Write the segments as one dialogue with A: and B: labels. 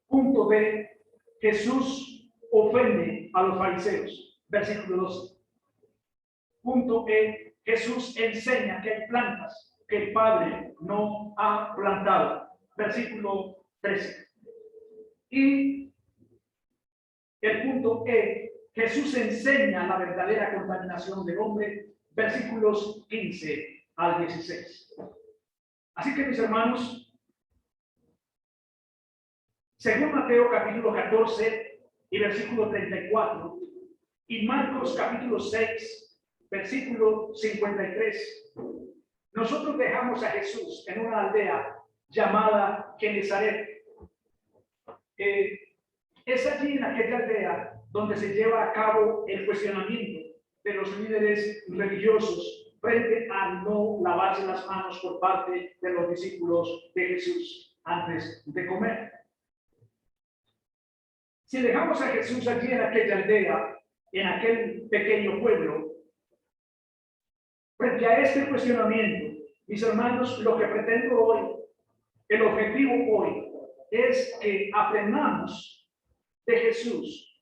A: Punto B. Jesús ofende a los fariseos. Versículo 12. Punto E. Jesús enseña que hay plantas que el Padre no ha plantado. Versículo 13. Y el punto E. Jesús enseña la verdadera contaminación del hombre. Versículos 15 al 16. Así que, mis hermanos, según Mateo capítulo 14 y versículo 34 y Marcos capítulo 6, versículo 53, nosotros dejamos a Jesús en una aldea llamada Genezaret. Es allí en aquella aldea donde se lleva a cabo el cuestionamiento de los líderes religiosos frente a no lavarse las manos por parte de los discípulos de Jesús antes de comer. Si dejamos a Jesús allí en aquella aldea, en aquel pequeño pueblo, frente a este cuestionamiento, mis hermanos, lo que pretendo hoy, el objetivo hoy, es que aprendamos de Jesús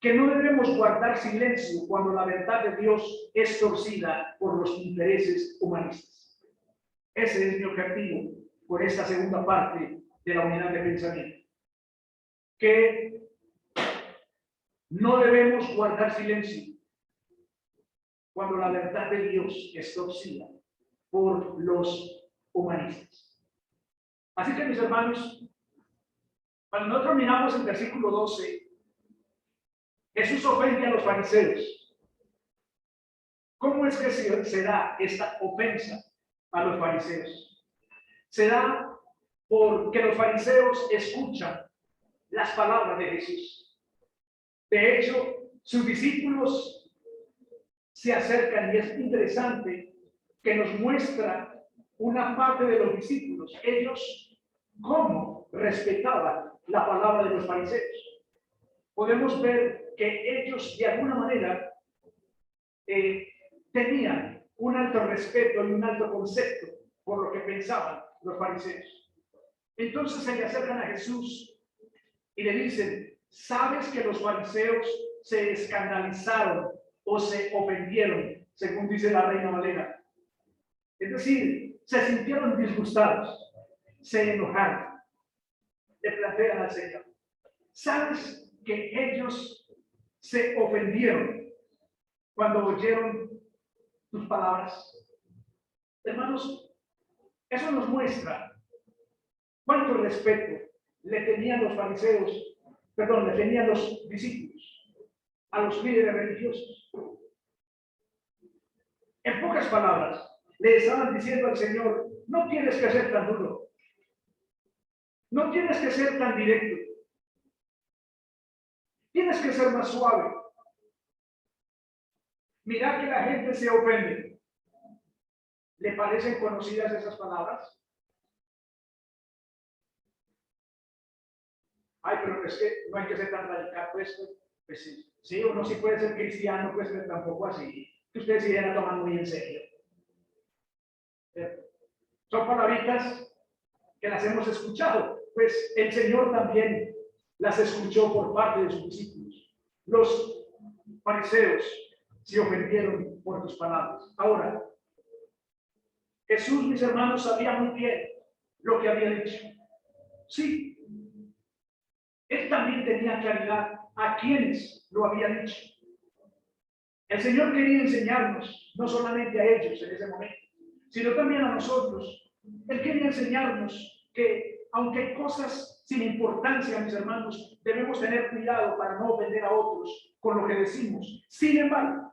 A: que no debemos guardar silencio cuando la verdad de Dios es torcida por los intereses humanistas. Ese es mi objetivo por esta segunda parte de la unidad de pensamiento. Que no debemos guardar silencio cuando la verdad de Dios es torcida por los humanistas. Así que, mis hermanos, cuando nosotros miramos el versículo 12, Jesús ofende a los fariseos. ¿Cómo es que se da esta ofensa a los fariseos? Se da porque los fariseos escuchan las palabras de Jesús. De hecho, sus discípulos se acercan y es interesante que nos muestra una parte de los discípulos, ellos cómo respetaban la palabra de los fariseos. Podemos ver que ellos de alguna manera tenían un alto respeto y un alto concepto por lo que pensaban los fariseos. Entonces se le acercan a Jesús y le dicen: ¿sabes que los fariseos se escandalizaron o se ofendieron, según dice la Reina Valera? Es decir, se sintieron disgustados, se enojaron, le plantean al Señor: ¿sabes que ellos se ofendieron cuando oyeron tus palabras? Hermanos, eso nos muestra cuánto respeto le tenían los fariseos, le tenían los discípulos a los líderes religiosos. En pocas palabras, le estaban diciendo al Señor: no tienes que ser tan duro, no tienes que ser tan directo, tienes que ser más suave. Mira que la gente se ofende. ¿Le parecen conocidas esas palabras? Ay, pero es que no hay que ser tan radical, pues sí, sí, uno sí puede ser cristiano, pues pero tampoco así, que ustedes sí la toman muy en serio. Son palabritas que las hemos escuchado, pues el Señor también las escuchó por parte de sus discípulos. Los fariseos se ofendieron por tus palabras. Ahora, Jesús, mis hermanos, sabía muy bien lo que había dicho. Sí, él también tenía claridad a quienes lo había dicho. El Señor quería enseñarnos, no solamente a ellos en ese momento, sino también a nosotros. Él quería enseñarnos que, aunque hay cosas sin importancia, mis hermanos, debemos tener cuidado para no ofender a otros con lo que decimos. Sin embargo,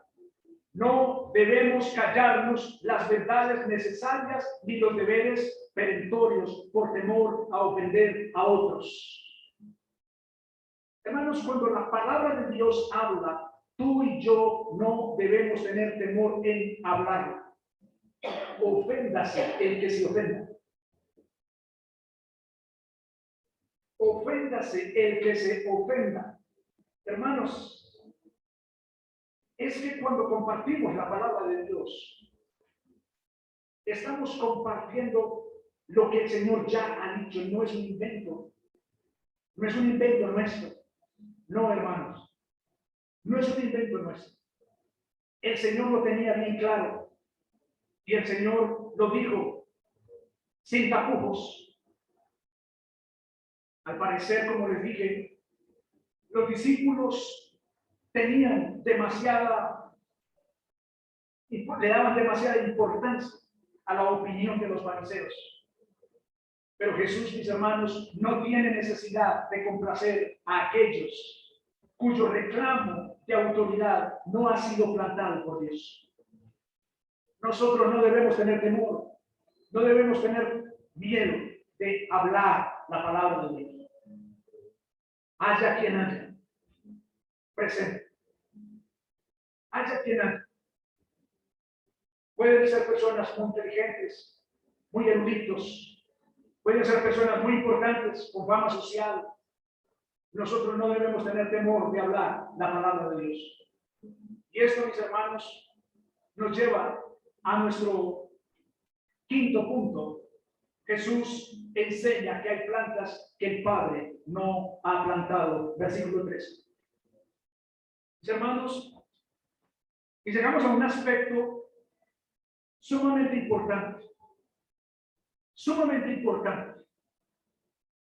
A: no debemos callarnos las verdades necesarias ni los deberes perentorios por temor a ofender a otros. Hermanos, cuando la palabra de Dios habla, tú y yo no debemos tener temor en hablar. Oféndase el que se ofenda. Oféndase el que se ofenda. Hermanos, es que cuando compartimos la palabra de Dios, estamos compartiendo lo que el Señor ya ha dicho, no es un invento. No es un invento nuestro. No, hermanos. No es un invento nuestro. El Señor lo tenía bien claro. Y el Señor lo dijo sin tapujos. Al parecer, como les dije, los discípulos tenían le daban demasiada importancia a la opinión de los fariseos. Pero Jesús, mis hermanos, no tiene necesidad de complacer a aquellos cuyo reclamo de autoridad no ha sido plantado por Dios. Nosotros no debemos tener temor, no debemos tener miedo de hablar la palabra de Dios. Haya quien haya, presente. Haya quien haya. Pueden ser personas muy inteligentes, muy eruditos, pueden ser personas muy importantes con fama social. Nosotros no debemos tener temor de hablar la palabra de Dios. Y esto, mis hermanos, nos lleva a nuestro quinto punto. Jesús enseña que hay plantas que el Padre no ha plantado. Versículo 13. Mis hermanos, y llegamos a un aspecto sumamente importante,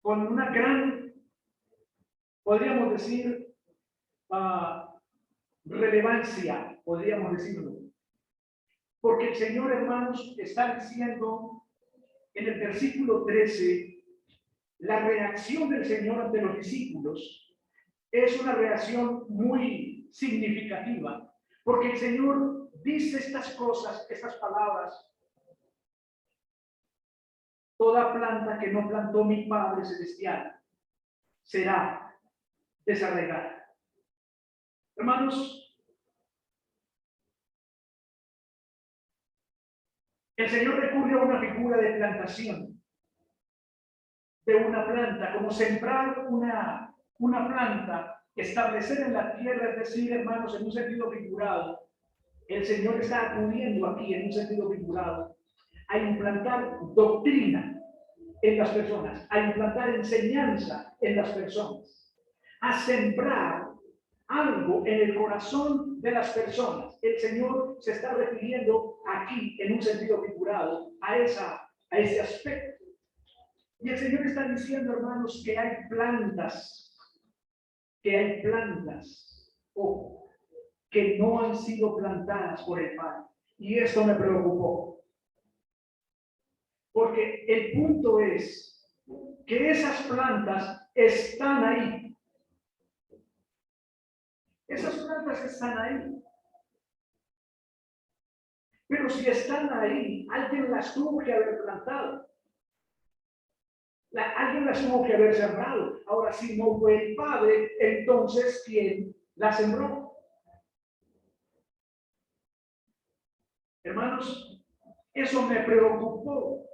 A: con una gran, podríamos decir, relevancia, podríamos decirlo. Porque el Señor, hermanos, está diciendo en el versículo 13, la reacción del Señor ante los discípulos es una reacción muy significativa, porque el Señor dice estas cosas, estas palabras: toda planta que no plantó mi Padre Celestial será desarraigada. Hermanos, el Señor recurre a una figura de plantación de una planta, como sembrar una planta, establecer en la tierra, es decir, hermanos, en un sentido figurado. El Señor está acudiendo aquí en un sentido figurado a implantar doctrina en las personas, a implantar enseñanza en las personas, a sembrar algo en el corazón de las personas. El Señor se está refiriendo aquí en un sentido figurado a ese aspecto. Y el Señor está diciendo, hermanos, que hay plantas, ojo, que no han sido plantadas por el Padre. Y esto me preocupó. Porque el punto es que esas plantas están ahí. Esas plantas están ahí. Pero si están ahí, alguien las tuvo que haber plantado. Alguien las tuvo que haber sembrado. Ahora, si no fue el Padre, entonces ¿quién la sembró? Hermanos, eso me preocupó.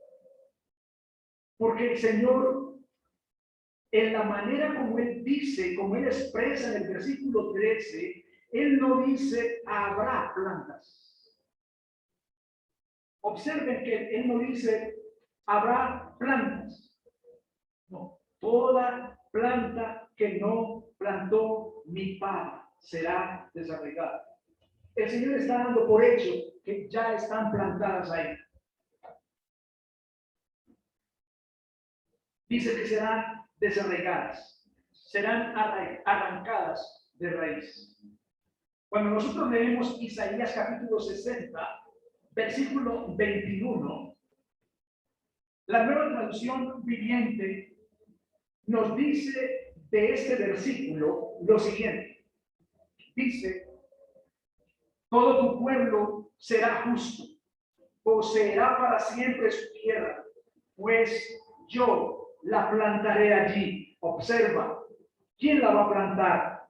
A: Porque el Señor, en la manera como Él dice, como Él expresa en el versículo 13, Él no dice habrá plantas. Observen que Él no dice habrá plantas. No, toda planta que no plantó mi Padre será desarraigada. El Señor está dando por hecho que ya están plantadas ahí. Dice que serán desarraigadas, serán arrancadas de raíz. Cuando nosotros leemos Isaías capítulo 60, versículo 21, la Nueva Traducción Viviente nos dice de este versículo lo siguiente. Dice: todo tu pueblo será justo, poseerá para siempre su tierra, pues yo la plantaré allí. Observa, ¿quién la va a plantar?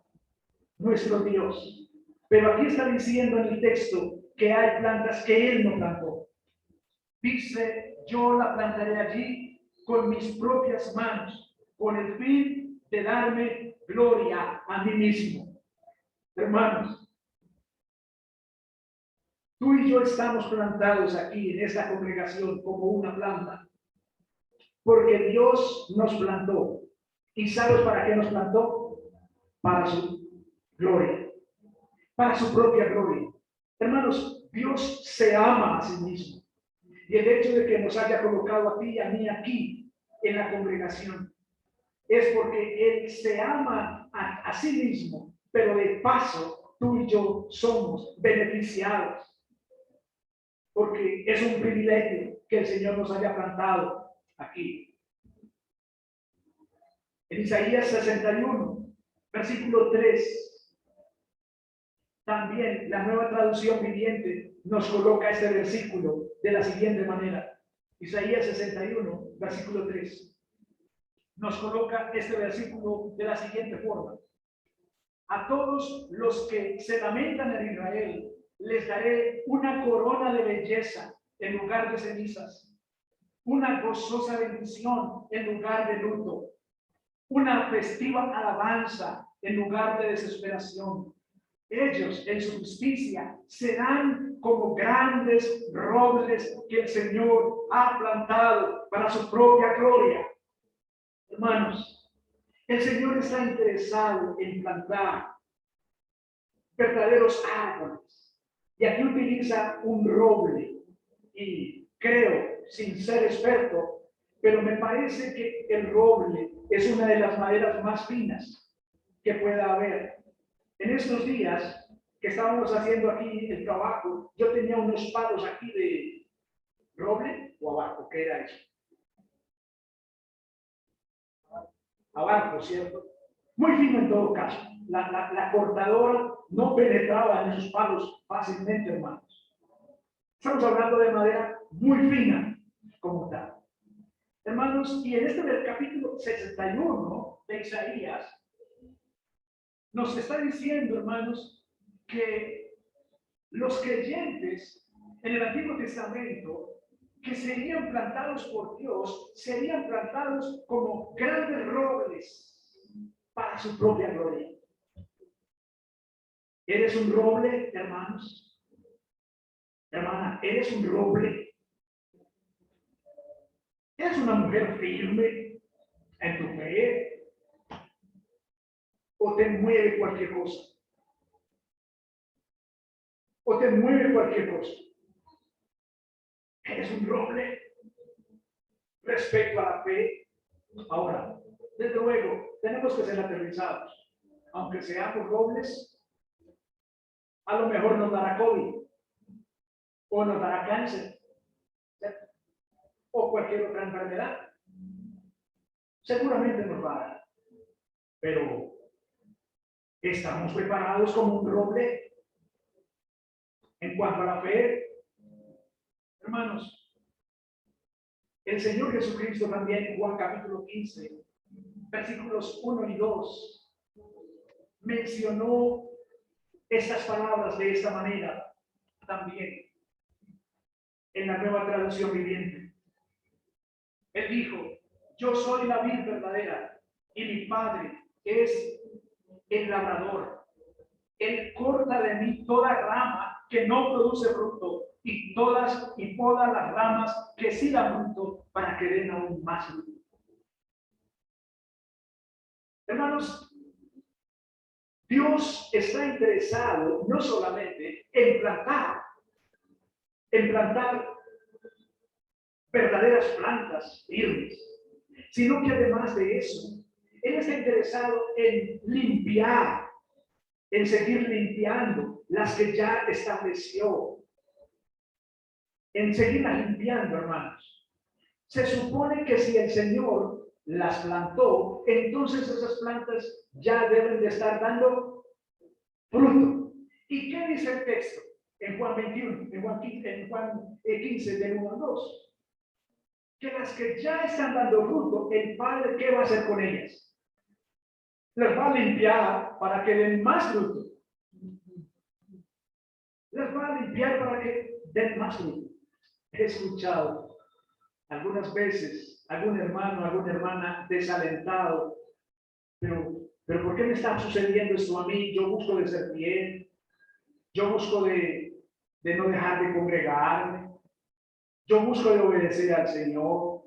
A: Nuestro Dios. Pero aquí está diciendo en el texto que hay plantas que Él no plantó. Dice: yo la plantaré allí con mis propias manos, con el fin de darme gloria a mí mismo. Hermanos, tú y yo estamos plantados aquí en esta congregación como una planta, porque Dios nos plantó ¿Y sabes para qué nos plantó? Para su gloria, para su propia gloria. Hermanos, Dios se ama a sí mismo. Y el hecho de que nos haya colocado a ti y a mí aquí en la congregación es porque Él se ama a sí mismo, pero de paso tú y yo somos beneficiados, porque es un privilegio que el Señor nos haya plantado aquí. En Isaías 61, versículo 3, también la Nueva Traducción Viviente nos coloca este versículo de la siguiente manera. Isaías 61, versículo 3. Nos coloca este versículo de la siguiente forma. A todos los que se lamentan en Israel, les daré una corona de belleza en lugar de cenizas, una gozosa bendición en lugar de luto, una festiva alabanza en lugar de desesperación. Ellos en su justicia serán como grandes robles que el Señor ha plantado para su propia gloria. Hermanos, el Señor está interesado en plantar verdaderos árboles. Y aquí utiliza un roble. Y creo, sin ser experto, pero me parece que el roble es una de las maderas más finas que pueda haber. En estos días que estábamos haciendo aquí el trabajo, yo tenía unos palos aquí de roble o abajo, ¿qué era eso? Abajo, ¿cierto? Muy fino en todo caso. La cortadora no penetraba en esos palos fácilmente, hermanos. Estamos hablando de madera muy fina, como tal. Hermanos, y en este capítulo 61 de Isaías, nos está diciendo, hermanos, que los creyentes en el Antiguo Testamento que serían plantados por Dios, serían plantados como grandes robles para su propia gloria. ¿Eres un roble, hermanos? Hermana, ¿eres un roble? ¿Eres una mujer firme en tu fe? ¿O te mueve cualquier cosa? ¿O te mueve cualquier cosa? ¿Eres un roble respecto a la fe? Ahora, desde luego, tenemos que ser aterrizados. Aunque seamos robles, a lo mejor nos dará COVID, o nos dará cáncer, ¿cierto? O cualquier otra enfermedad. Seguramente nos va a dar. Pero, ¿estamos preparados como un roble? En cuanto a la fe, hermanos, el Señor Jesucristo también en Juan capítulo 15, versículos 1 y 2, mencionó estas palabras de esta manera también en la Nueva Traducción Viviente. Él dijo, yo soy la vid verdadera y mi Padre es el labrador. Él corta de mí toda rama que no produce fruto y poda las ramas que sí dan fruto para que den aún más fruto. Hermanos, Dios está interesado no solamente en plantar verdaderas plantas firmes, sino que además de eso, Él está interesado en limpiar, en seguir limpiando las que ya estableció, en seguirlas limpiando, hermanos. Se supone que si el Señor las plantó, entonces esas plantas ya deben de estar dando fruto. ¿Y qué dice el texto? En Juan 21, en Juan 15, del 1 al 2. Que las que ya están dando fruto, el Padre, ¿qué va a hacer con ellas? Las va a limpiar para que den más fruto. Las va a limpiar para que den más fruto. He escuchado algunas veces algún hermano, alguna hermana desalentado, pero ¿por qué me está sucediendo esto a mí? Yo busco de ser fiel, yo busco de no dejar de congregarme, yo busco de obedecer al Señor,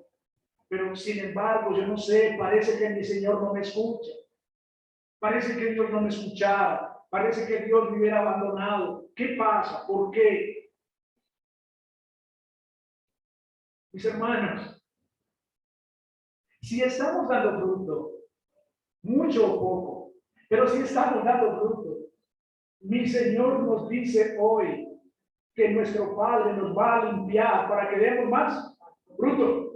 A: pero sin embargo, yo no sé, parece que mi Señor no me escucha. Parece que Dios no me escuchaba. Parece que Dios me hubiera abandonado. ¿Qué pasa? ¿Por qué? Mis hermanos, si estamos dando fruto, mucho o poco, pero si estamos dando fruto, mi Señor nos dice hoy que nuestro Padre nos va a limpiar para que demos más fruto.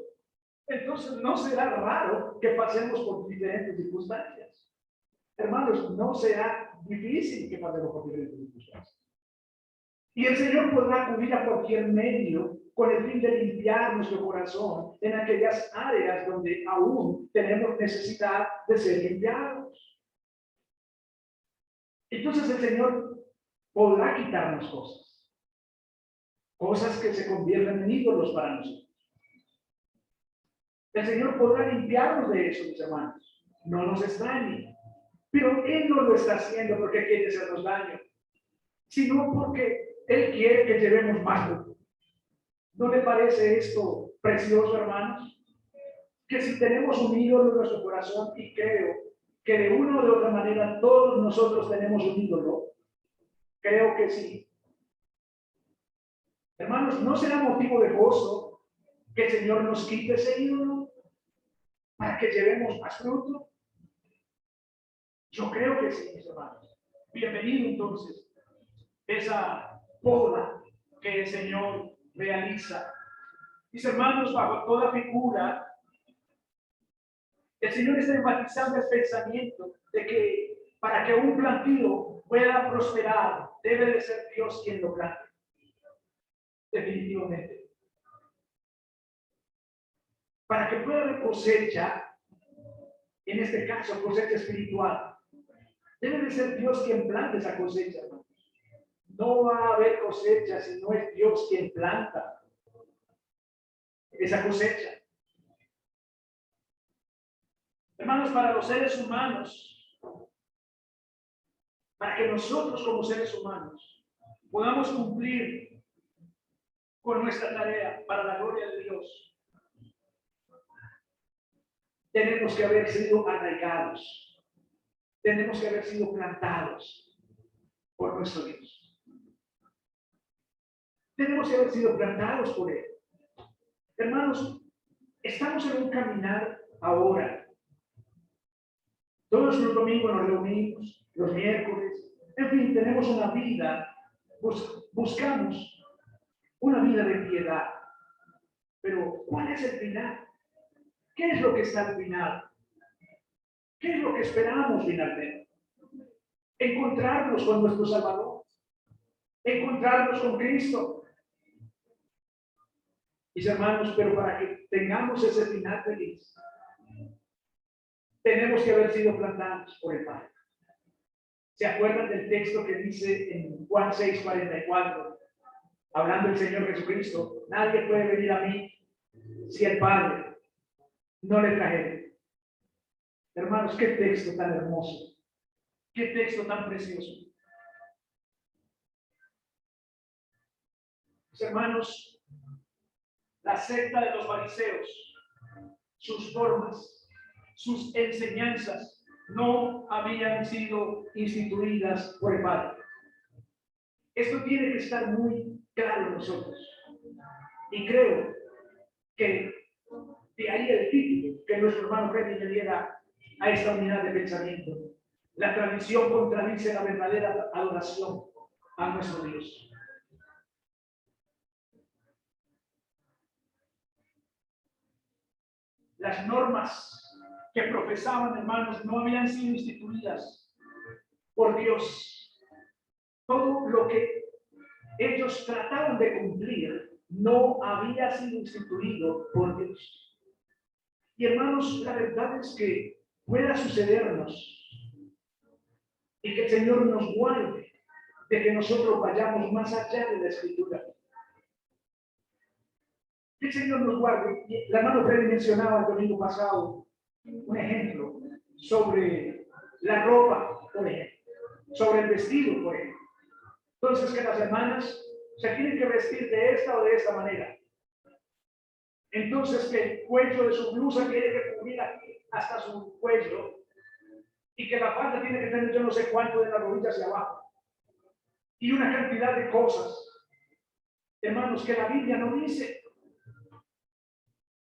A: Entonces no será raro que pasemos por diferentes circunstancias. Hermanos, no será difícil que pasemos por diferentes circunstancias. Y el Señor podrá acudir a cualquier medio con el fin de limpiar nuestro corazón en aquellas áreas donde aún tenemos necesidad de ser limpiados. Entonces el Señor podrá quitarnos cosas que se convierten en ídolos para nosotros. El Señor podrá limpiarnos de eso, mis hermanos. No nos extrañe. Pero Él no lo está haciendo porque quiere hacernos daño, sino porque Él quiere que llevemos más fruto. ¿No le parece esto precioso, hermanos? Que si tenemos un ídolo en nuestro corazón, y creo que de una o de otra manera todos nosotros tenemos un ídolo, creo que sí. Hermanos, ¿no será motivo de gozo que el Señor nos quite ese ídolo para que llevemos más fruto? Yo creo que sí, mis hermanos. Bienvenido entonces esa poda que el Señor realiza. Mis hermanos, bajo toda figura, el Señor está enfatizando el pensamiento de que para que un plantío pueda prosperar, debe de ser Dios quien lo plante. Definitivamente. Para que pueda haber cosecha, en este caso cosecha espiritual, debe de ser Dios quien plante esa cosecha. No va a haber cosecha si no es Dios quien planta esa cosecha. Hermanos, para los seres humanos, para que nosotros como seres humanos podamos cumplir con nuestra tarea para la gloria de Dios, tenemos que haber sido arraigados, tenemos que haber sido plantados por nuestro Dios. Tenemos que haber sido plantados por Él. Hermanos, estamos en un caminar ahora. Todos los domingos nos reunimos, los miércoles, en fin, tenemos una vida, buscamos una vida de piedad. Pero, ¿cuál es el final? ¿Qué es lo que está al final? ¿Qué es lo que esperamos finalmente? Encontrarnos con nuestro Salvador, encontrarnos con Cristo. Mis hermanos, pero para que tengamos ese final feliz, tenemos que haber sido plantados por el Padre. ¿Se acuerdan del texto que dice en Juan 6:44? Hablando del Señor Jesucristo, nadie puede venir a mí si el Padre no le trajere. Hermanos, qué texto tan hermoso, qué texto tan precioso. Mis hermanos, la secta de los fariseos, sus formas, sus enseñanzas no habían sido instituidas por el Padre. Esto tiene que estar muy claro en nosotros. Y creo que de ahí el título que nuestro hermano Freddy le diera a esta unidad de pensamiento. La tradición contradice la verdadera adoración a nuestro Dios. Las normas que profesaban, hermanos, no habían sido instituidas por Dios. Todo lo que ellos trataban de cumplir no había sido instituido por Dios. Y hermanos, la verdad es que pueda sucedernos y que el Señor nos guarde de que nosotros vayamos más allá de la Escritura. Que el Señor nos guarde. La hermana Freddy mencionaba el domingo pasado un ejemplo sobre la ropa, por ejemplo, sobre el vestido, por ejemplo. Entonces, que las hermanas se tienen que vestir de esta o de esta manera. Entonces que el cuello de su blusa tiene que cubrir aquí hasta su cuello y que la falda tiene que tener yo no sé cuánto de la rodilla hacia abajo. Y una cantidad de cosas, hermanos, que la Biblia no dice.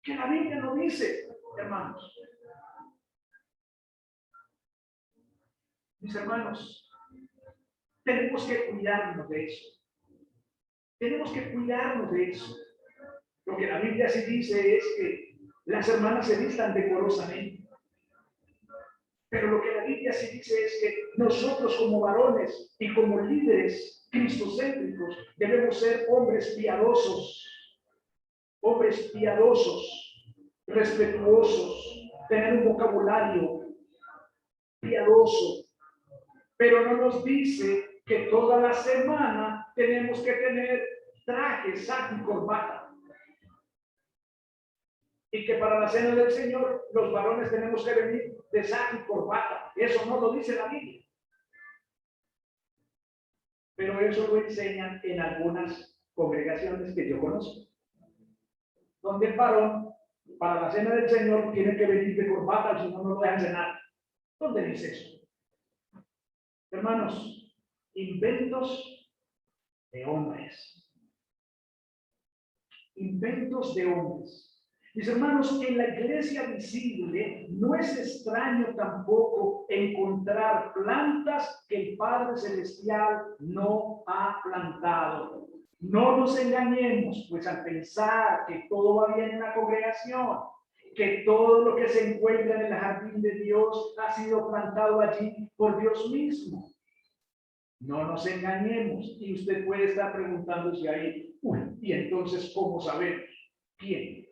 A: Que la Biblia no dice, hermanos. Mis hermanos, tenemos que cuidarnos de eso. Tenemos que cuidarnos de eso. Lo que la Biblia sí dice es que las hermanas se vistan decorosamente. Pero lo que la Biblia sí dice es que nosotros como varones y como líderes cristocéntricos debemos ser hombres piadosos, respetuosos, tener un vocabulario piadoso. Pero no nos dice que toda la semana tenemos que tener traje, saco y corbata. Y que para la cena del Señor los varones tenemos que venir de saco y corbata. Eso no lo dice la Biblia. Pero eso lo enseñan en algunas congregaciones que yo conozco. Donde el varón, para la cena del Señor, tiene que venir de corbata, si no, no lo dejan cenar. ¿Dónde dice eso? Hermanos, inventos de hombres. Inventos de hombres. Mis hermanos, en la iglesia visible no es extraño tampoco encontrar plantas que el Padre Celestial no ha plantado. No nos engañemos, pues al pensar que todo va bien en la congregación, que todo lo que se encuentra en el jardín de Dios ha sido plantado allí por Dios mismo. No nos engañemos. Y usted puede estar preguntándose ahí, ¿y entonces cómo sabemos quién?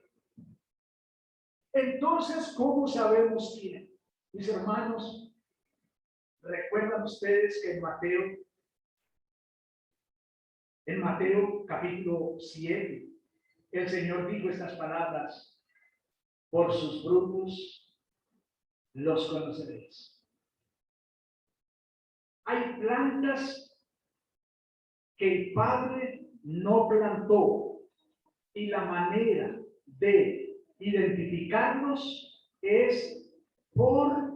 A: Entonces, ¿cómo sabemos quién? Mis hermanos, ¿recuerdan ustedes que en Mateo capítulo 7, el Señor dijo estas palabras: por sus frutos los conoceréis? Hay plantas que el Padre no plantó y la manera de identificarlos es por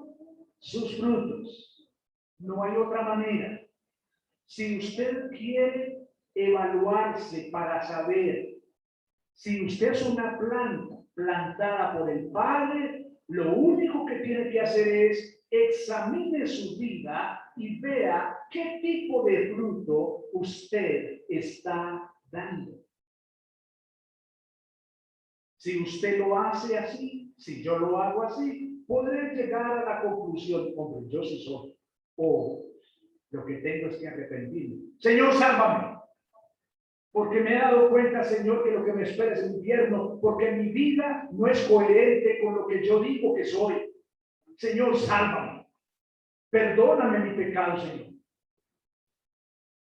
A: sus frutos. No hay otra manera. Si usted quiere evaluarse para saber si usted es una planta plantada por el Padre, lo único que tiene que hacer es examine su vida y vea qué tipo de fruto usted está dando. Si usted lo hace así, si yo lo hago así, podré llegar a la conclusión: hombre, yo sí soy. O lo que tengo es que arrepentirme. Señor, sálvame. Porque me he dado cuenta, Señor, que lo que me espera es el infierno, porque mi vida no es coherente con lo que yo digo que soy. Señor, sálvame. Perdóname mi pecado, Señor.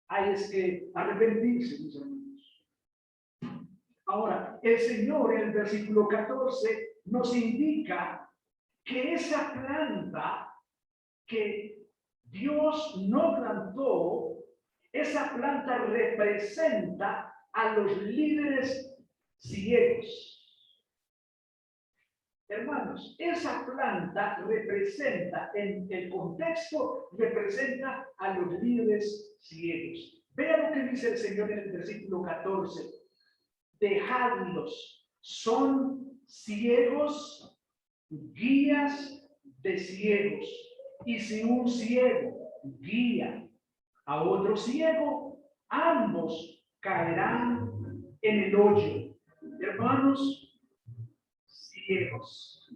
A: Hay es que arrepentirse, mis hermanos. Ahora, el Señor en el versículo 14 nos indica que esa planta que Dios no plantó, esa planta representa a los líderes ciegos. Hermanos, esa planta representa, en el contexto, representa a los líderes ciegos. Vean lo que dice el Señor en el versículo 14. Dejadlos, son ciegos, guías de ciegos. Y si un ciego guía a otro ciego, ambos caerán en el hoyo. Hermanos, ciegos,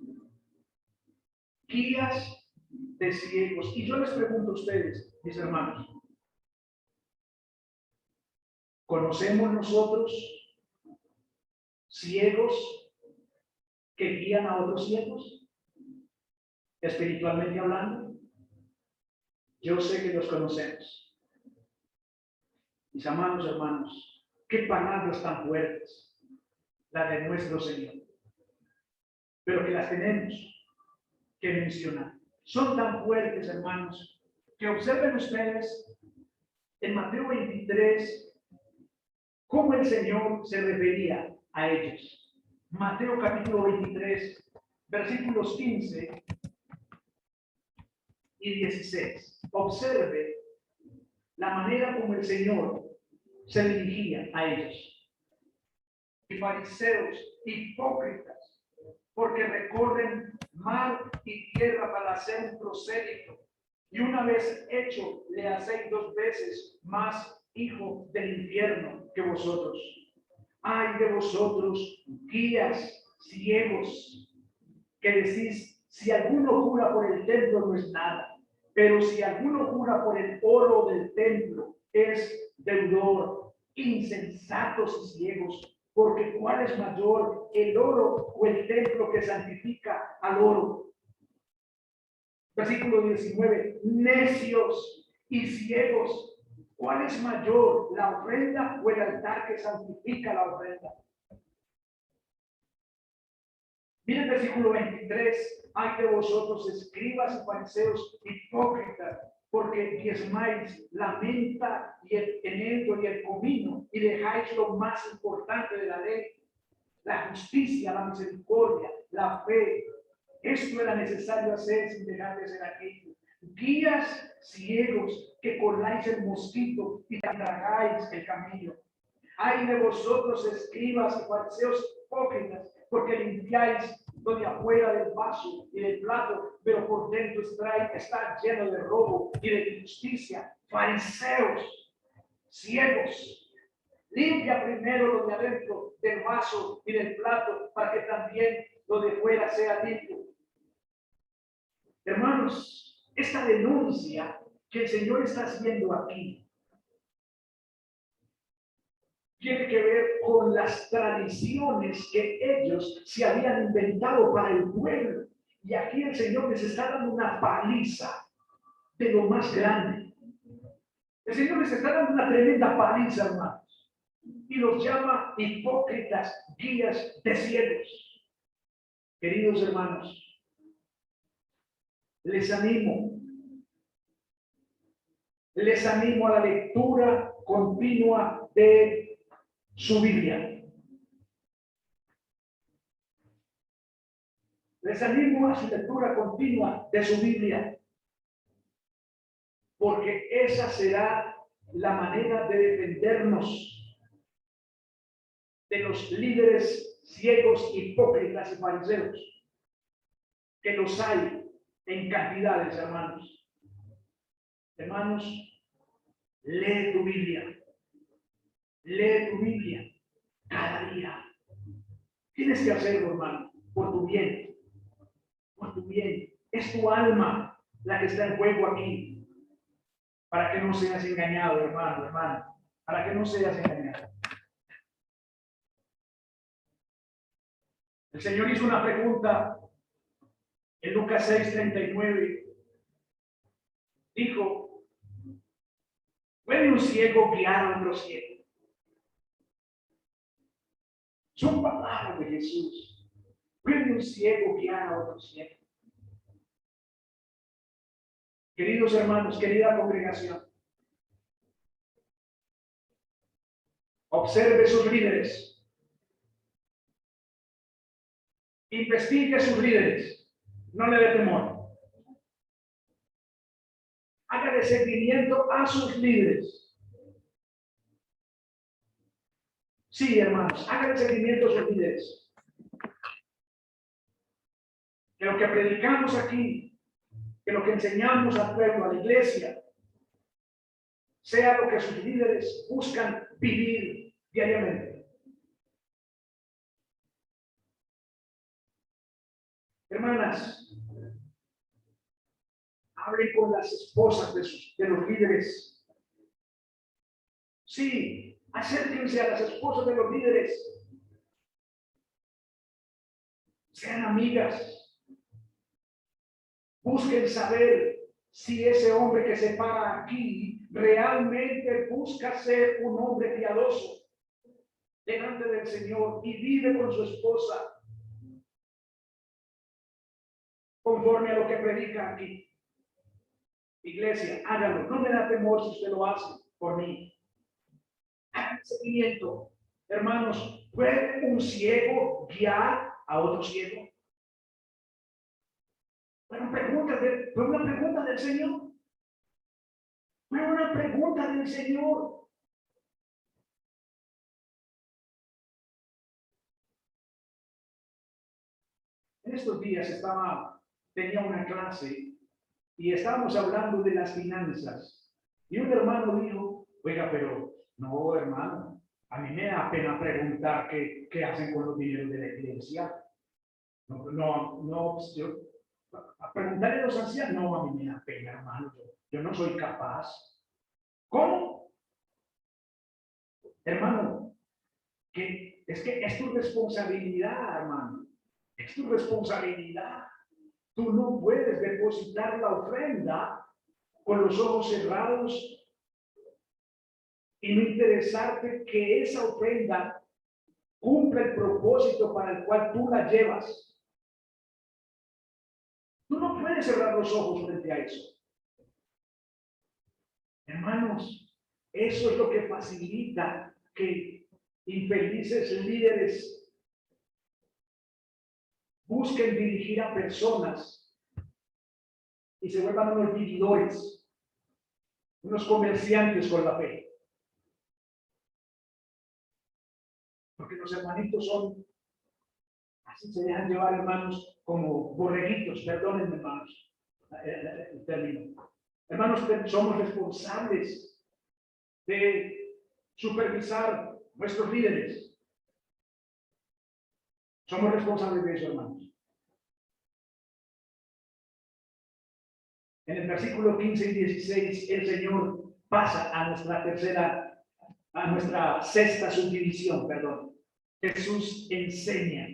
A: guías de ciegos. Y yo les pregunto a ustedes, mis hermanos, ¿conocemos nosotros ciegos que guían a otros ciegos? Espiritualmente hablando, yo sé que los conocemos. Mis amados hermanos, qué palabras tan fuertes, la de nuestro Señor, pero que las tenemos que mencionar. Son tan fuertes, hermanos, que observen ustedes en Mateo 23 cómo el Señor se refería a ellos. Mateo capítulo 23, versículos 15 y 16. Observe la manera como el Señor se dirigía a ellos. Y fariseos, hipócritas, porque recorren mar y tierra para hacer un prosélito, y una vez hecho le hacéis 2 veces más hijo del infierno que vosotros. Ay de vosotros, guías ciegos, que decís, si alguno jura por el templo no es nada, pero si alguno jura por el oro del templo es deudor. Insensatos y ciegos, porque ¿cuál es mayor, el oro o el templo que santifica al oro? Versículo 19, necios y ciegos, ¿cuál es mayor, la ofrenda o el altar que santifica la ofrenda? Miren el versículo 23, ay de vosotros, escribas y fariseos hipócritas, porque diezmáis la menta y el eneldo y el comino, y dejáis lo más importante de la ley, la justicia, la misericordia, la fe. Esto era necesario hacer sin dejar de ser aquello. Guías ciegos que coláis el mosquito y tragáis el camello. Ay de vosotros, escribas y fariseos hipócritas, porque limpiáis lo de afuera del vaso y del plato, pero por dentro está lleno de robo y de injusticia. Fariseos, ciegos, limpia primero lo de adentro del vaso y del plato, para que también lo de fuera sea limpio. Hermanos, esta denuncia que el Señor está haciendo aquí tiene que ver con las tradiciones que ellos se habían inventado para el pueblo. Y aquí el Señor les está dando una paliza de lo más grande. El Señor les está dando una tremenda paliza, hermanos. Y los llama hipócritas, guías de ciegos. Queridos hermanos, les animo a la lectura continua de su Biblia. Les animo a su lectura continua de su Biblia, porque esa será la manera de defendernos de los líderes ciegos, hipócritas y fariseos, que los hay en cantidades, hermanos. Hermanos, lee tu Biblia. Lee tu Biblia cada día. Tienes que hacerlo, hermano, por tu bien. Por tu bien. Es tu alma la que está en juego aquí. Para que no seas engañado, hermano. Para que no seas engañado. El Señor hizo una pregunta en Lucas 6:39. Dijo, ¿puede un ciego guiar a otro ciego? Son palabras de Jesús. ¿Puede un ciego guiar a otro ciego? Queridos hermanos, querida congregación, observe sus líderes. Investigue a sus líderes. No le dé temor. Hágale seguimiento a sus líderes. Sí, hermanos, hágale seguimiento a sus líderes. Que lo que predicamos aquí, que lo que enseñamos al pueblo, a la iglesia, sea lo que sus líderes buscan vivir diariamente. Hermanas, hablen con las esposas de los líderes. Sí, acérquense a las esposas de los líderes. Sean amigas. Busquen saber si ese hombre que se para aquí realmente busca ser un hombre piadoso delante del Señor y vive con su esposa conforme a lo que predica aquí. Iglesia, hágalo. No me da temor si usted lo hace por mí. Hagan seguimiento. Hermanos, ¿Puede un ciego guiar a otro ciego? Fue una pregunta del Señor. Fue una pregunta del Señor. En estos días tenía una clase y estábamos hablando de las finanzas. Y un hermano dijo, oiga, pero no, hermano, a mí me da pena preguntar qué hacen con los dineros de la iglesia. No, yo, a preguntarle a los ancianos, no, a mí me da pena, hermano, yo no soy capaz. ¿Cómo? Hermano, que es tu responsabilidad, hermano. Es tu responsabilidad. Tú no puedes depositar la ofrenda con los ojos cerrados y no interesarte que esa ofrenda cumpla el propósito para el cual tú la llevas. Tú no puedes cerrar los ojos frente a eso. Hermanos, eso es lo que facilita que infelices líderes busquen dirigir a personas y se vuelvan unos vividores, unos comerciantes con la fe. Porque los hermanitos así se dejan llevar, hermanos, como borreguitos, perdónenme, hermanos, el término. Hermanos, somos responsables de supervisar nuestros líderes. Somos responsables de eso, hermanos. En el versículo 15 y 16, el Señor pasa a nuestra sexta subdivisión, perdón. Jesús enseña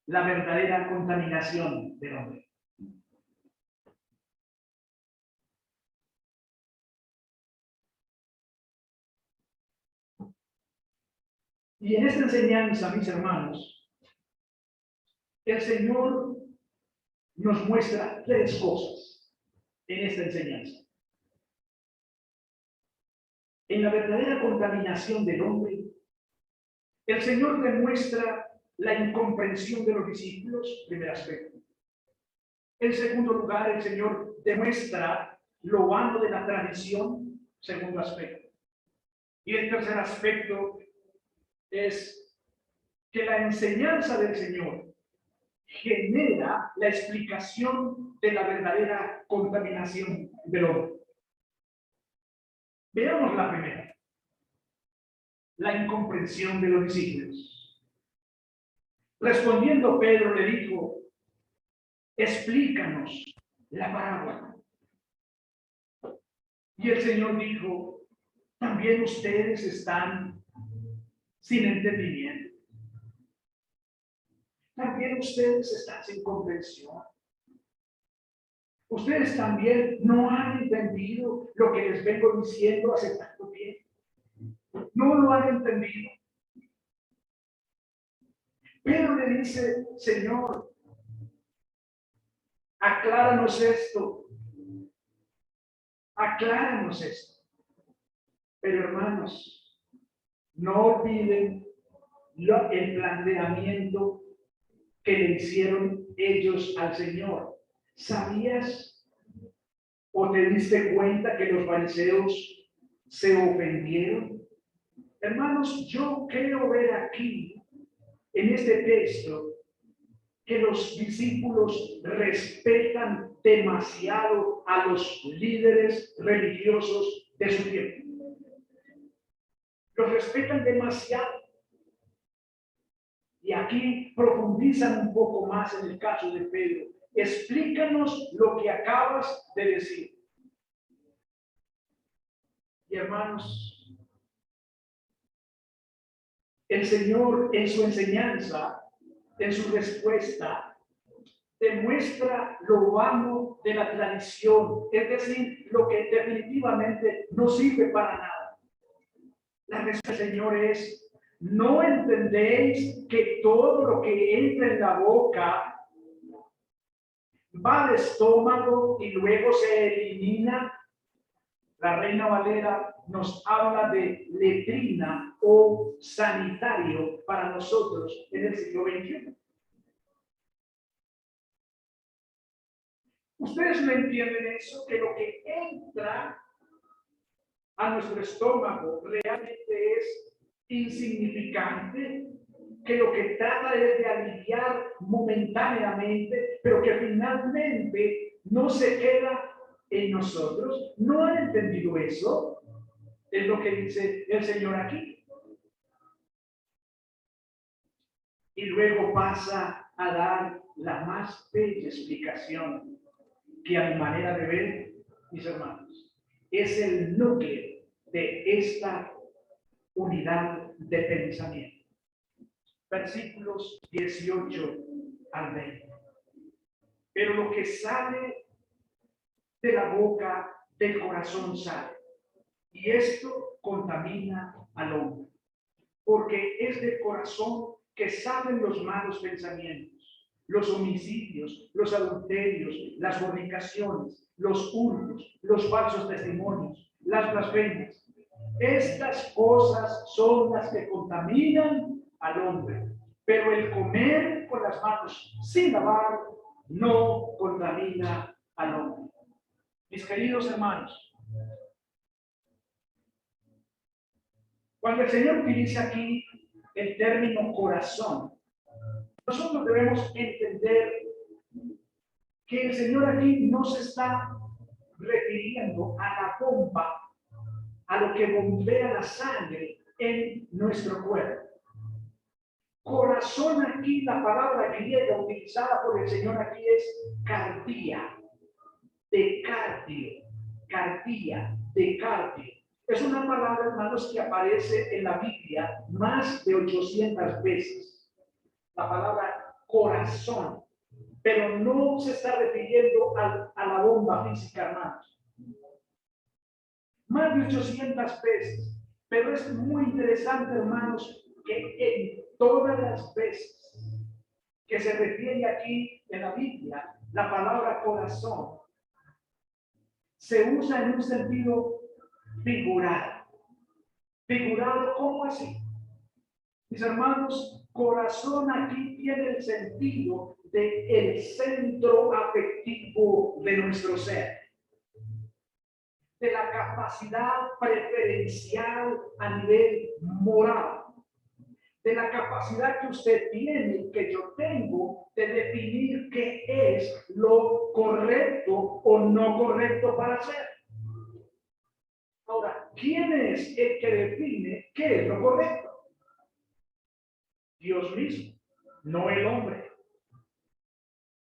A: la verdadera contaminación del hombre. Y en esta enseñanza, mis hermanos, el Señor nos muestra tres cosas en esta enseñanza. En la verdadera contaminación del hombre, el Señor demuestra la incomprensión de los discípulos, primer aspecto. En segundo lugar, el Señor demuestra lo vano de la tradición, segundo aspecto. Y el tercer aspecto es que la enseñanza del Señor genera la explicación de la verdadera contaminación del hombre. Veamos la primera, la incomprensión de los discípulos. Respondiendo Pedro le dijo, explícanos la parábola. Y el Señor dijo, también ustedes están sin entendimiento. También ustedes están sin comprensión. Ustedes también no han entendido lo que les vengo diciendo hace tanto tiempo. No lo han entendido. Pedro le dice, Señor, acláranos esto. Acláranos esto. Pero hermanos, no olviden el planteamiento que le hicieron ellos al Señor. ¿Sabías o te diste cuenta que los fariseos se ofendieron? Hermanos, yo creo ver aquí, en este texto, que los discípulos respetan demasiado a los líderes religiosos de su tiempo. Los respetan demasiado. Y aquí profundizan un poco más en el caso de Pedro. Explícanos lo que acabas de decir. Y hermanos, el Señor en su enseñanza, en su respuesta, demuestra lo vano de la tradición, es decir, lo que definitivamente no sirve para nada. La respuesta del Señor es, ¿no entendéis que todo lo que entra en la boca va al estómago y luego se elimina? La Reina Valera nos habla de letrina o sanitario para nosotros en el siglo XXI. Ustedes no entienden eso, que lo que entra a nuestro estómago realmente es insignificante, que lo que trata es de aliviar momentáneamente, pero que finalmente no se queda en nosotros. ¿No han entendido eso? Es lo que dice el Señor aquí. Y luego pasa a dar la más bella explicación que, a mi manera de ver, mis hermanos, es el núcleo de esta unidad de pensamiento. Versículos 18 al 20. Pero lo que sale de la boca, del corazón sale, y esto contamina al hombre, porque es del corazón que salen los malos pensamientos, los homicidios, los adulterios, las fornicaciones, los hurtos, los falsos testimonios, las blasfemias. Estas cosas son las que contaminan al hombre, pero el comer con las manos sin lavar no contamina al hombre. Mis queridos hermanos, cuando el Señor utiliza aquí el término corazón, nosotros debemos entender que el Señor aquí no se está refiriendo a la bomba, a lo que bombea la sangre en nuestro cuerpo. Corazón aquí, la palabra griega utilizada por el Señor aquí es cardia, de cardio, cardia, de cardio. Es una palabra, hermanos, que aparece en la Biblia más de 800 veces. La palabra corazón, pero no se está refiriendo a la bomba física, hermanos. Más de 800 veces. Pero es muy interesante, hermanos, que en todas las veces que se refiere aquí en la Biblia, la palabra corazón se usa en un sentido figurado. ¿Figurado cómo así? Mis hermanos, corazón aquí tiene el sentido de el centro afectivo de nuestro ser, de la capacidad preferencial a nivel moral, de la capacidad que usted tiene, que yo tengo, de definir qué es lo correcto o no correcto para hacer. Ahora, ¿quién es el que define qué es lo correcto? Dios mismo, no el hombre.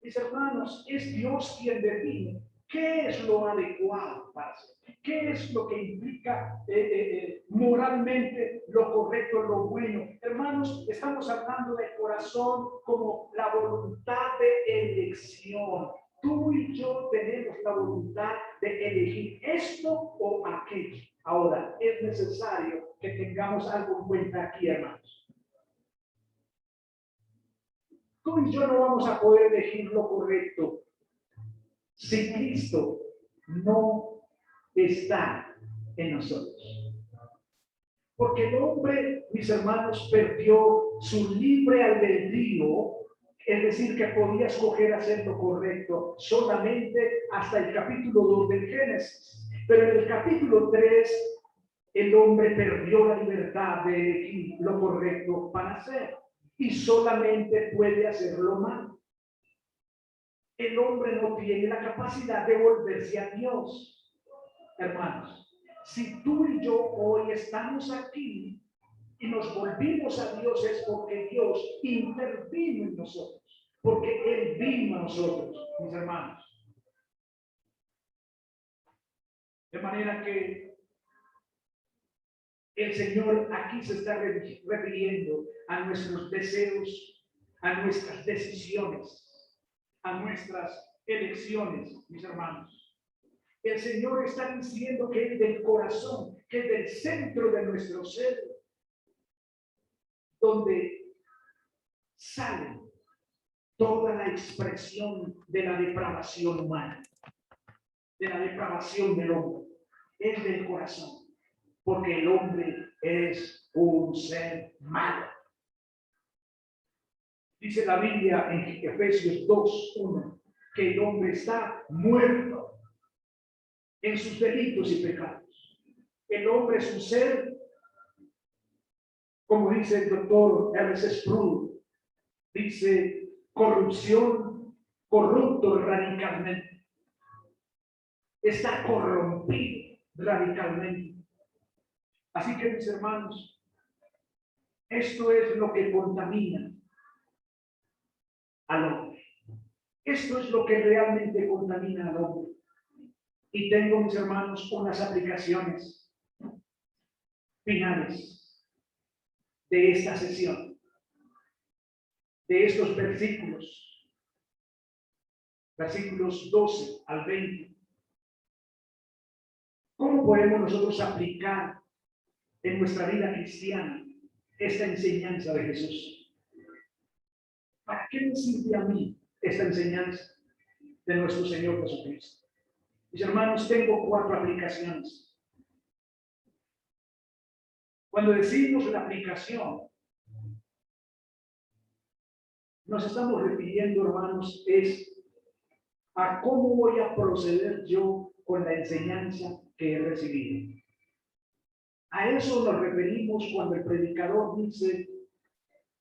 A: Mis hermanos, es Dios quien define qué es lo adecuado para hacer, qué es lo que implica moralmente lo correcto, lo bueno. Hermanos, estamos hablando del corazón como la voluntad de elección. Tú y yo tenemos la voluntad de elegir esto o aquello. Ahora, es necesario que tengamos algo en cuenta aquí, hermanos. Tú y yo no vamos a poder elegir lo correcto si Cristo no está en nosotros. Porque el hombre, mis hermanos, perdió su libre albedrío, es decir, que podía escoger hacer lo correcto solamente hasta el capítulo 2 del Génesis. Pero en el capítulo 3, el hombre perdió la libertad de elegir lo correcto para hacer y solamente puede hacerlo mal. El hombre no tiene la capacidad de volverse a Dios. Hermanos, si tú y yo hoy estamos aquí y nos volvimos a Dios, es porque Dios intervino en nosotros, porque Él vino a nosotros, mis hermanos. De manera que el Señor aquí se está refiriendo a nuestros deseos, a nuestras decisiones, a nuestras elecciones, mis hermanos. El Señor está diciendo que es del corazón, que es del centro de nuestro ser, donde sale toda la expresión de la depravación humana, de la depravación del hombre. es del corazón, porque el hombre es un ser malo. Dice la Biblia en Efesios 2:1 que el hombre está muerto en sus delitos y pecados. El hombre es un ser, como dice el doctor R.C. Sproul, dice corrupción, corrupto radicalmente. Está corrompido radicalmente. Así que, mis hermanos, esto es lo que contamina al hombre. Esto es lo que realmente contamina al hombre. Y tengo, mis hermanos, unas aplicaciones finales de esta sesión, de estos versículos, versículos 12 al 20. ¿Cómo podemos nosotros aplicar en nuestra vida cristiana esta enseñanza de Jesús? ¿Para qué me sirve a mí esta enseñanza de nuestro Señor Jesucristo? Mis hermanos, tengo 4 aplicaciones. Cuando decimos la aplicación, nos estamos refiriendo, hermanos, es a cómo voy a proceder yo con la enseñanza que he recibido. A eso nos referimos cuando el predicador dice,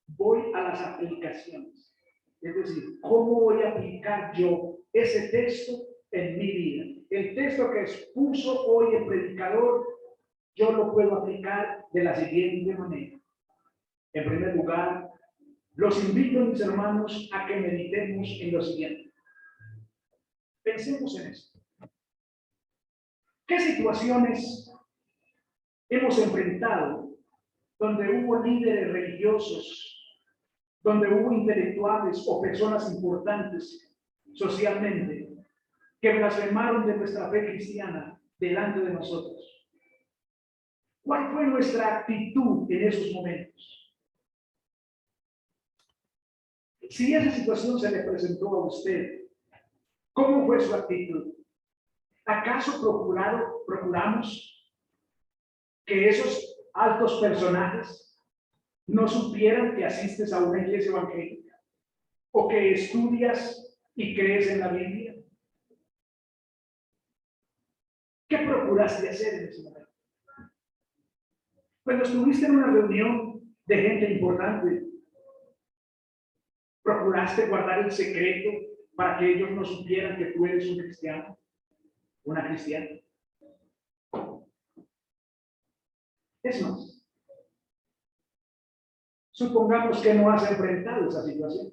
A: voy a las aplicaciones. Es decir, ¿cómo voy a aplicar yo ese texto en mi vida? El texto que expuso hoy el predicador, yo lo puedo aplicar de la siguiente manera. En primer lugar, los invito, mis hermanos, a que meditemos en lo siguiente. Pensemos en esto. ¿Qué situaciones hemos enfrentado donde hubo líderes religiosos, donde hubo intelectuales o personas importantes socialmente que blasfemaron de nuestra fe cristiana delante de nosotros? ¿Cuál fue nuestra actitud en esos momentos? Si esa situación se le presentó a usted, ¿cómo fue su actitud? ¿Acaso procuramos que esos altos personajes no supieran que asistes a una iglesia evangélica o que estudias y crees en la Biblia? ¿Qué procuraste hacer en ese momento? Cuando estuviste en una reunión de gente importante, ¿procuraste guardar el secreto para que ellos no supieran que tú eres un cristiano, una cristiana? Es más, supongamos que no has enfrentado esa situación.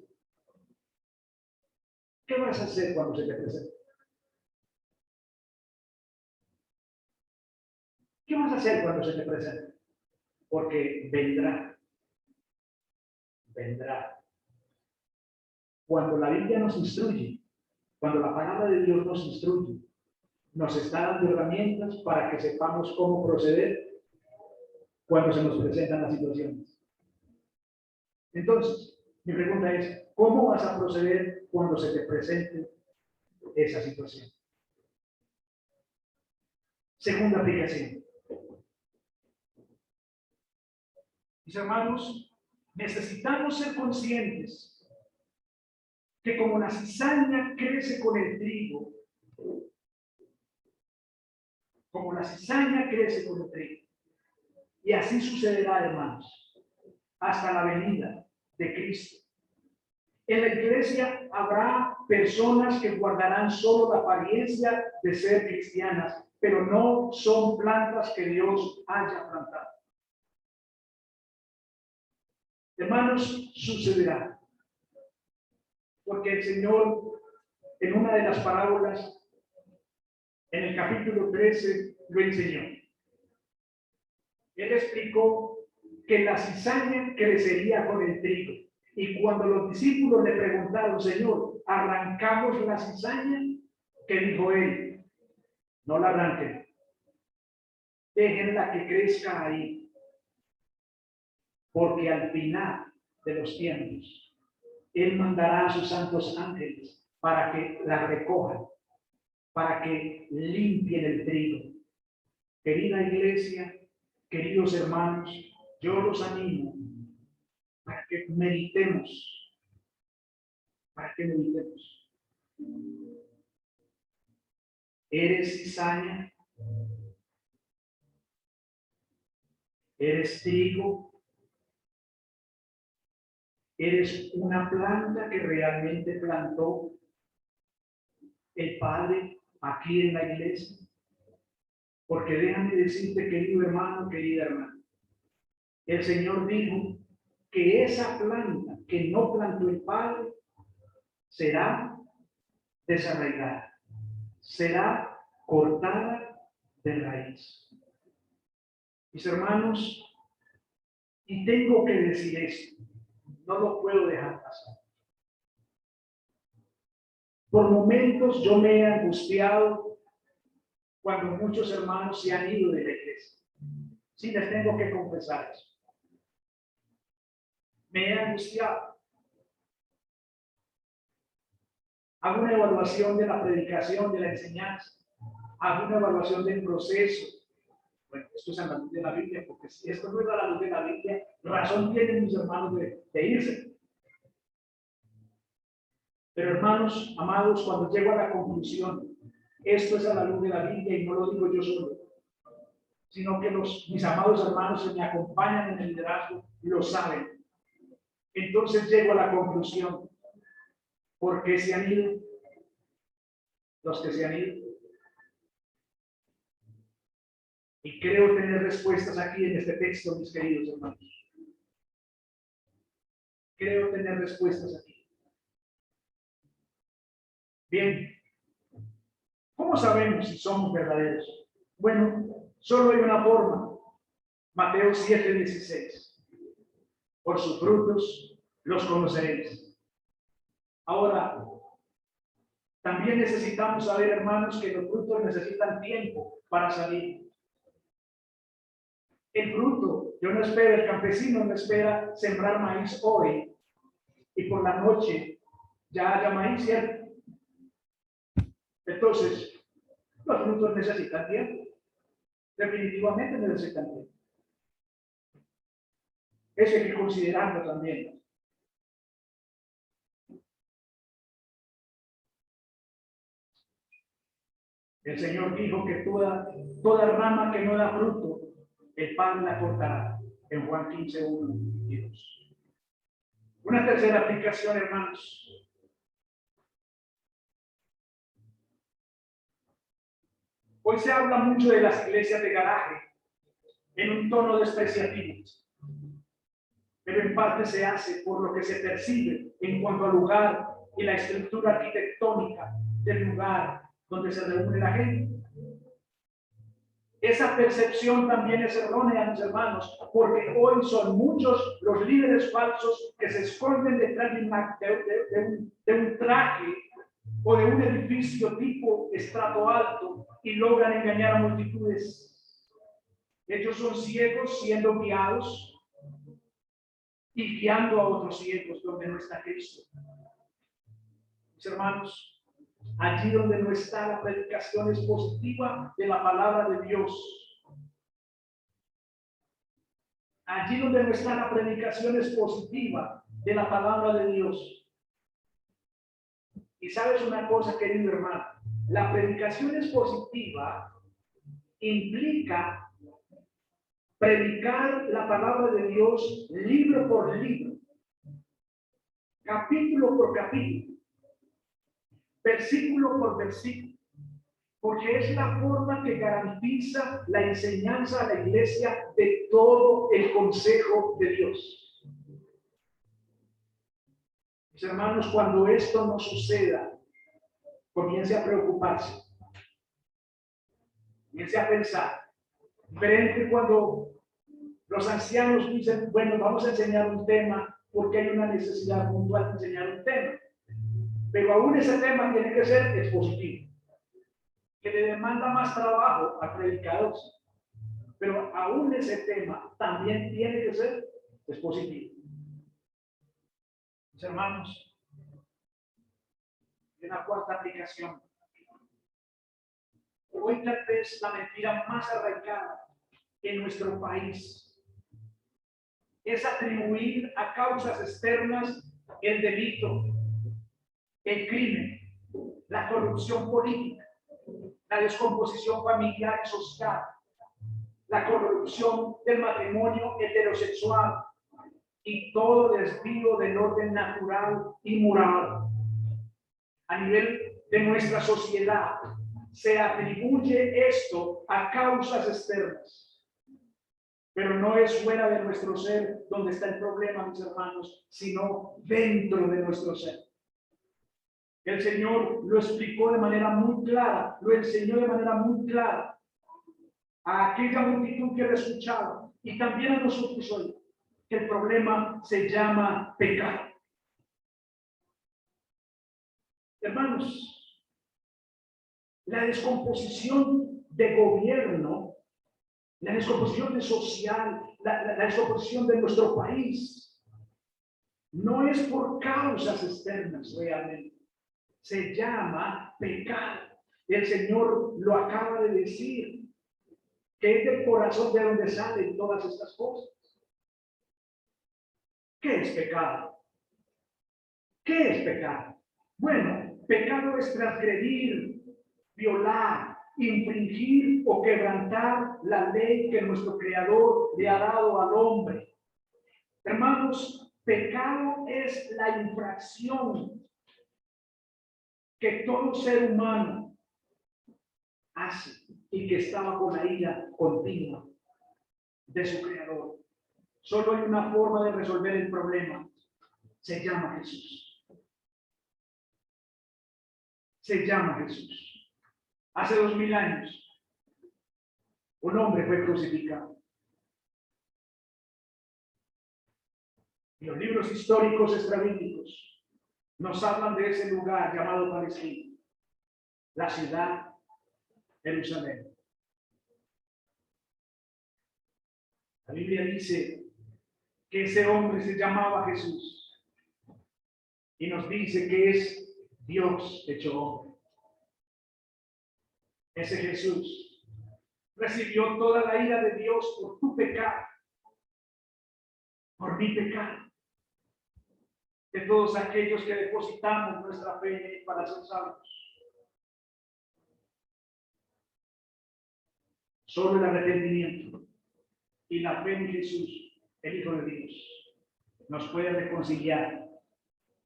A: ¿Qué vas a hacer cuando se te presente? ¿Qué vas a hacer cuando se te presente? Porque vendrá. Vendrá. Cuando la Biblia nos instruye, cuando la palabra de Dios nos instruye, nos está dando herramientas para que sepamos cómo proceder cuando se nos presentan las situaciones. Entonces, mi pregunta es, ¿cómo vas a proceder cuando se te presente esa situación? Segunda aplicación. Mis hermanos, necesitamos ser conscientes que como la cizaña crece con el trigo, como la cizaña crece con el trigo, y así sucederá, hermanos, hasta la venida de Cristo. En la iglesia habrá personas que guardarán solo la apariencia de ser cristianas, pero no son plantas que Dios haya plantado. Hermanos, sucederá. Porque el Señor, en una de las parábolas, en el capítulo 13, lo enseñó. Él explicó que la cizaña crecería con el trigo. Y cuando los discípulos le preguntaron, Señor, ¿arrancamos la cizaña? ¿Qué dijo él? No la arranquen. Déjenla que crezca ahí. Porque al final de los tiempos, Él mandará a sus santos ángeles para que la recojan, para que limpien el trigo, Querida iglesia, queridos hermanos, yo los animo para que meditemos, ¿Eres cizaña? ¿Eres trigo? ¿Eres una planta que realmente plantó el Padre aquí en la iglesia? Porque déjame decirte, querido hermano, querida hermana, el Señor dijo que esa planta que no plantó el Padre será desarraigada, será cortada de raíz. Mis hermanos, y tengo que decir esto, no lo puedo dejar pasar. Por momentos yo me he angustiado cuando muchos hermanos se han ido de la iglesia. Sí, les tengo que confesar eso. Me he angustiado. Hago una evaluación de la predicación, de la enseñanza. Hago una evaluación del proceso. Bueno, esto es a la luz de la Biblia, porque si esto no es a la luz de la Biblia, razón tienen mis hermanos de irse. Pero hermanos, amados, cuando llego a la conclusión, esto es a la luz de la Biblia y no lo digo yo solo, sino que mis amados hermanos que me acompañan en el liderazgo lo saben. Entonces llego a la conclusión, ¿por qué se han ido? Los que se han ido. Y creo tener respuestas aquí en este texto, mis queridos hermanos. Creo tener respuestas aquí. Bien, ¿cómo sabemos si somos verdaderos? Bueno, solo hay una forma. Mateo 7:16. Por sus frutos los conoceréis. Ahora, también necesitamos saber, hermanos, que los frutos necesitan tiempo para salir. El fruto, yo no espero, el campesino no espera sembrar maíz hoy y por la noche ya haya maíz, ¿cierto? Entonces, los frutos necesitan tiempo. Definitivamente necesitan tiempo. Eso hay que considerarlo también. El Señor dijo que toda rama que no da fruto, el Padre la cortará. En Juan 15:1 y 2. Una tercera aplicación, hermanos. Hoy se habla mucho de las iglesias de garaje en un tono despreciativo, pero en parte se hace por lo que se percibe en cuanto al lugar y la estructura arquitectónica del lugar donde se reúne la gente. Esa percepción también es errónea, mis hermanos, porque hoy son muchos los líderes falsos que se esconden detrás de un traje o de un edificio tipo estrato alto y logran engañar a multitudes. Ellos son ciegos siendo guiados y guiando a otros ciegos donde no está Cristo. Mis hermanos, allí donde no está la predicación expositiva de la palabra de Dios, allí donde no está la predicación expositiva de la palabra de Dios. Y sabes una cosa, querido hermano, la predicación expositiva implica predicar la palabra de Dios libro por libro, capítulo por capítulo, versículo por versículo, porque es la forma que garantiza la enseñanza a la iglesia de todo el consejo de Dios. Mis hermanos, cuando esto no suceda, comience a preocuparse, comience a pensar. Diferente cuando los ancianos dicen, bueno, vamos a enseñar un tema porque hay una necesidad puntual de enseñar un tema. Pero aún ese tema tiene que ser expositivo, que le demanda más trabajo al predicador. Pero aún ese tema también tiene que ser expositivo. Mis hermanos, y una cuarta aplicación. Hoy tal vez la mentira más arraigada en nuestro país es atribuir a causas externas el delito, el crimen, la corrupción política, la descomposición familiar y social, la corrupción del matrimonio heterosexual y todo desvío del orden natural y moral. A nivel de nuestra sociedad se atribuye esto a causas externas. Pero no es fuera de nuestro ser donde está el problema, mis hermanos, sino dentro de nuestro ser. El Señor lo explicó de manera muy clara, lo enseñó de manera muy clara a aquella multitud que lo escuchaba y también a nosotros hoy, que el problema se llama pecado. Hermanos, la descomposición de gobierno, la descomposición social, la descomposición de nuestro país, no es por causas externas realmente. Se llama pecado. El Señor lo acaba de decir, que es del corazón de donde salen todas estas cosas. ¿Qué es pecado? ¿Qué es pecado? Bueno, pecado es transgredir, violar, infringir o quebrantar la ley que nuestro Creador le ha dado al hombre. Hermanos, pecado es la infracción que todo ser humano hace y que está bajo la ira continua de su Creador. Solo hay una forma de resolver el problema. Se llama Jesús. Se llama Jesús. Hace 2000 años, un hombre fue crucificado. Y los libros históricos extrabíblicos nos hablan de ese lugar llamado Palestina, la ciudad de Jerusalén. La Biblia dice que ese hombre se llamaba Jesús y nos dice que es Dios hecho hombre. Ese Jesús recibió toda la ira de Dios por tu pecado, por mi pecado, de todos aquellos que depositamos nuestra fe en Él para ser salvos. Solo el arrepentimiento y la fe en Jesús, el Hijo de Dios, nos puede reconciliar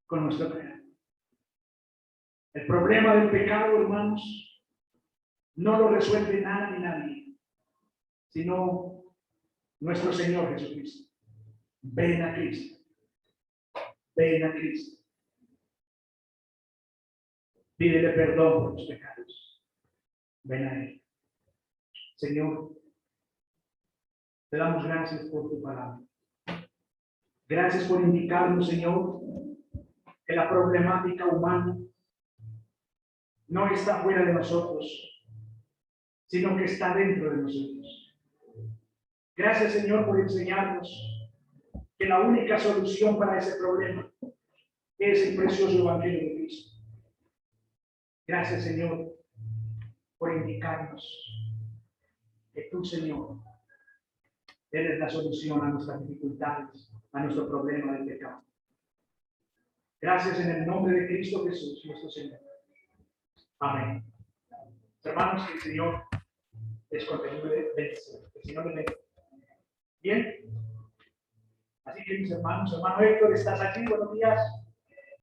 A: con nuestro Creador. El problema del pecado, hermanos, no lo resuelve nada ni nadie, sino nuestro Señor Jesucristo. Ven a Cristo. Ven a Cristo. Pídele perdón por tus pecados. Ven a Él. Señor, te damos gracias por tu palabra. Gracias por indicarnos, Señor, que la problemática humana no está fuera de nosotros, sino que está dentro de nosotros. Gracias, Señor, por enseñarnos que la única solución para ese problema es el precioso Evangelio de Cristo. Gracias, Señor, por indicarnos que tú, Señor, eres la solución a nuestras dificultades, a nuestro problema del pecado. Gracias en el nombre de Cristo Jesús, nuestro Señor. Amén. Hermanos, que el Señor les continúe de bendición. El Señor les bendiga. Bien. Así que mis hermanos, hermano Héctor, ¿estás aquí? Buenos días.